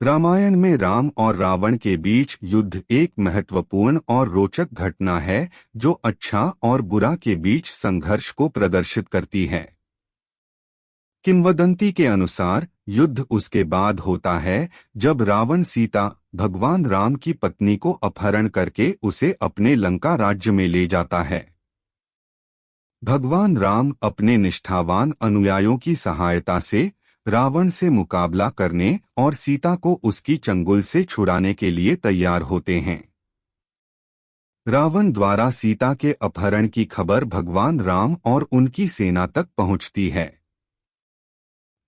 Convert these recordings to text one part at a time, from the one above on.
रामायण में राम और रावण के बीच युद्ध एक महत्वपूर्ण और रोचक घटना है जो अच्छा और बुरा के बीच संघर्ष को प्रदर्शित करती है। किंवदंती के अनुसार युद्ध उसके बाद होता है जब रावण सीता भगवान राम की पत्नी को अपहरण करके उसे अपने लंका राज्य में ले जाता है। भगवान राम अपने निष्ठावान अनुयायियों की सहायता से रावण से मुकाबला करने और सीता को उसकी चंगुल से छुड़ाने के लिए तैयार होते हैं। रावण द्वारा सीता के अपहरण की खबर भगवान राम और उनकी सेना तक पहुंचती है।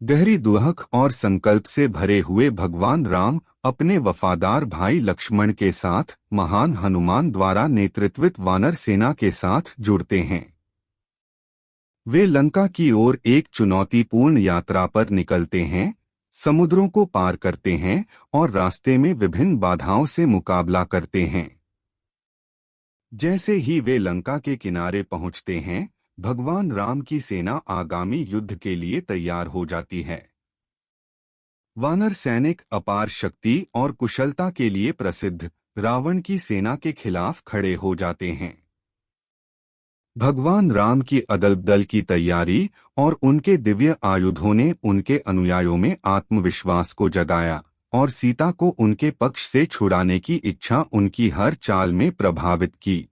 गहरी दुहक और संकल्प से भरे हुए भगवान राम अपने वफादार भाई लक्ष्मण के साथ महान हनुमान द्वारा नेतृत्वित वानर सेना के साथ जुड़ते हैं। वे लंका की ओर एक चुनौतीपूर्ण यात्रा पर निकलते हैं, समुद्रों को पार करते हैं और रास्ते में विभिन्न बाधाओं से मुकाबला करते हैं। जैसे ही वे लंका के किनारे पहुंचते हैं, भगवान राम की सेना आगामी युद्ध के लिए तैयार हो जाती है। वानर सैनिक अपार शक्ति और कुशलता के लिए प्रसिद्ध रावण की सेना के खिलाफ खड़े हो जाते हैं। भगवान राम की अदल दल की तैयारी और उनके दिव्य आयुधों ने उनके अनुयायियों में आत्मविश्वास को जगाया और सीता को उनके पक्ष से छुड़ाने की इच्छा उनकी हर चाल में प्रभावित की।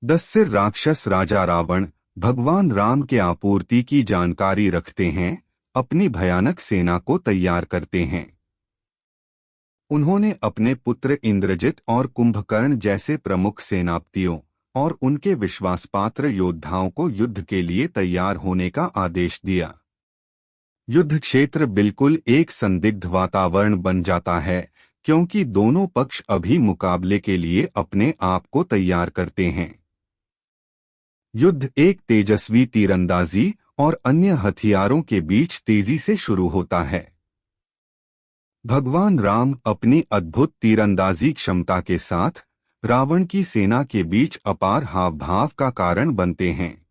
10 सिर राक्षस राजा रावण भगवान राम के आपूर्ति की जानकारी रखते हैं, अपनी भयानक सेना को तैयार करते हैं। उन्होंने अपने पुत्र इंद्रजित और कुंभकर्ण जैसे प्रमुख सेनापतियों और उनके विश्वासपात्र योद्धाओं को युद्ध के लिए तैयार होने का आदेश दिया। युद्ध क्षेत्र बिल्कुल एक संदिग्ध वातावरण बन जाता है क्योंकि दोनों पक्ष अभी मुकाबले के लिए अपने आप को तैयार करते हैं। युद्ध एक तेजस्वी तीरंदाजी और अन्य हथियारों के बीच तेजी से शुरू होता है। भगवान राम अपनी अद्भुत तीरंदाजी क्षमता के साथ रावण की सेना के बीच अपार हाव भाव का कारण बनते हैं।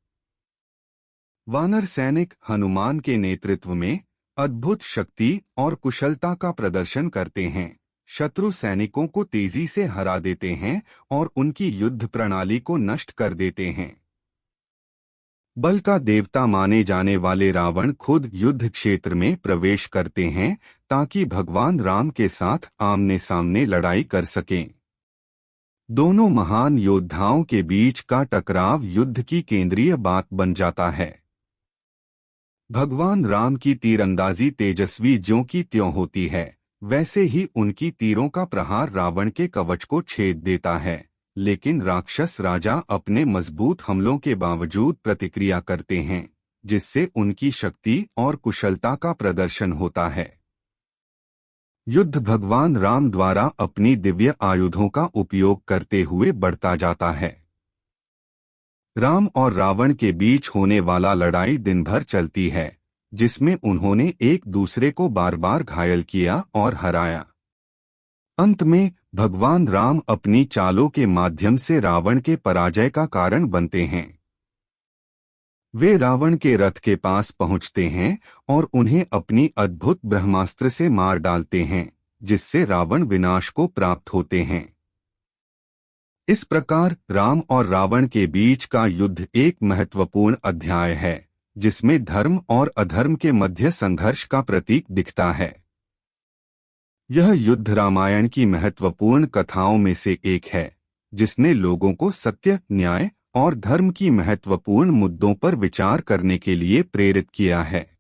वानर सैनिक हनुमान के नेतृत्व में अद्भुत शक्ति और कुशलता का प्रदर्शन करते हैं, शत्रु सैनिकों को तेजी से हरा देते हैं और उनकी युद्ध प्रणाली को नष्ट कर देते हैं। बल का देवता माने जाने वाले रावण खुद युद्ध क्षेत्र में प्रवेश करते हैं ताकि भगवान राम के साथ आमने सामने लड़ाई कर सकें। दोनों महान योद्धाओं के बीच का टकराव युद्ध की केंद्रीय बात बन जाता है। भगवान राम की तीरंदाजी तेजस्वी ज्यों की त्यों होती है, वैसे ही उनकी तीरों का प्रहार रावण के कवच को छेद देता है, लेकिन राक्षस राजा अपने मजबूत हमलों के बावजूद प्रतिक्रिया करते हैं, जिससे उनकी शक्ति और कुशलता का प्रदर्शन होता है। युद्ध भगवान राम द्वारा अपनी दिव्य आयुधों का उपयोग करते हुए बढ़ता जाता है। राम और रावण के बीच होने वाला लड़ाई दिन भर चलती है, जिसमें उन्होंने एक दूसरे को बार बार घायल किया और हराया। अंत में भगवान राम अपनी चालों के माध्यम से रावण के पराजय का कारण बनते हैं। वे रावण के रथ के पास पहुंचते हैं और उन्हें अपनी अद्भुत ब्रह्मास्त्र से मार डालते हैं, जिससे रावण विनाश को प्राप्त होते हैं। इस प्रकार राम और रावण के बीच का युद्ध एक महत्वपूर्ण अध्याय है, जिसमें धर्म और अधर्म के मध्य संघर्ष का प्रतीक दिखता है। यह युद्ध रामायण की महत्वपूर्ण कथाओं में से एक है, जिसने लोगों को सत्य, न्याय और धर्म की महत्वपूर्ण मुद्दों पर विचार करने के लिए प्रेरित किया है।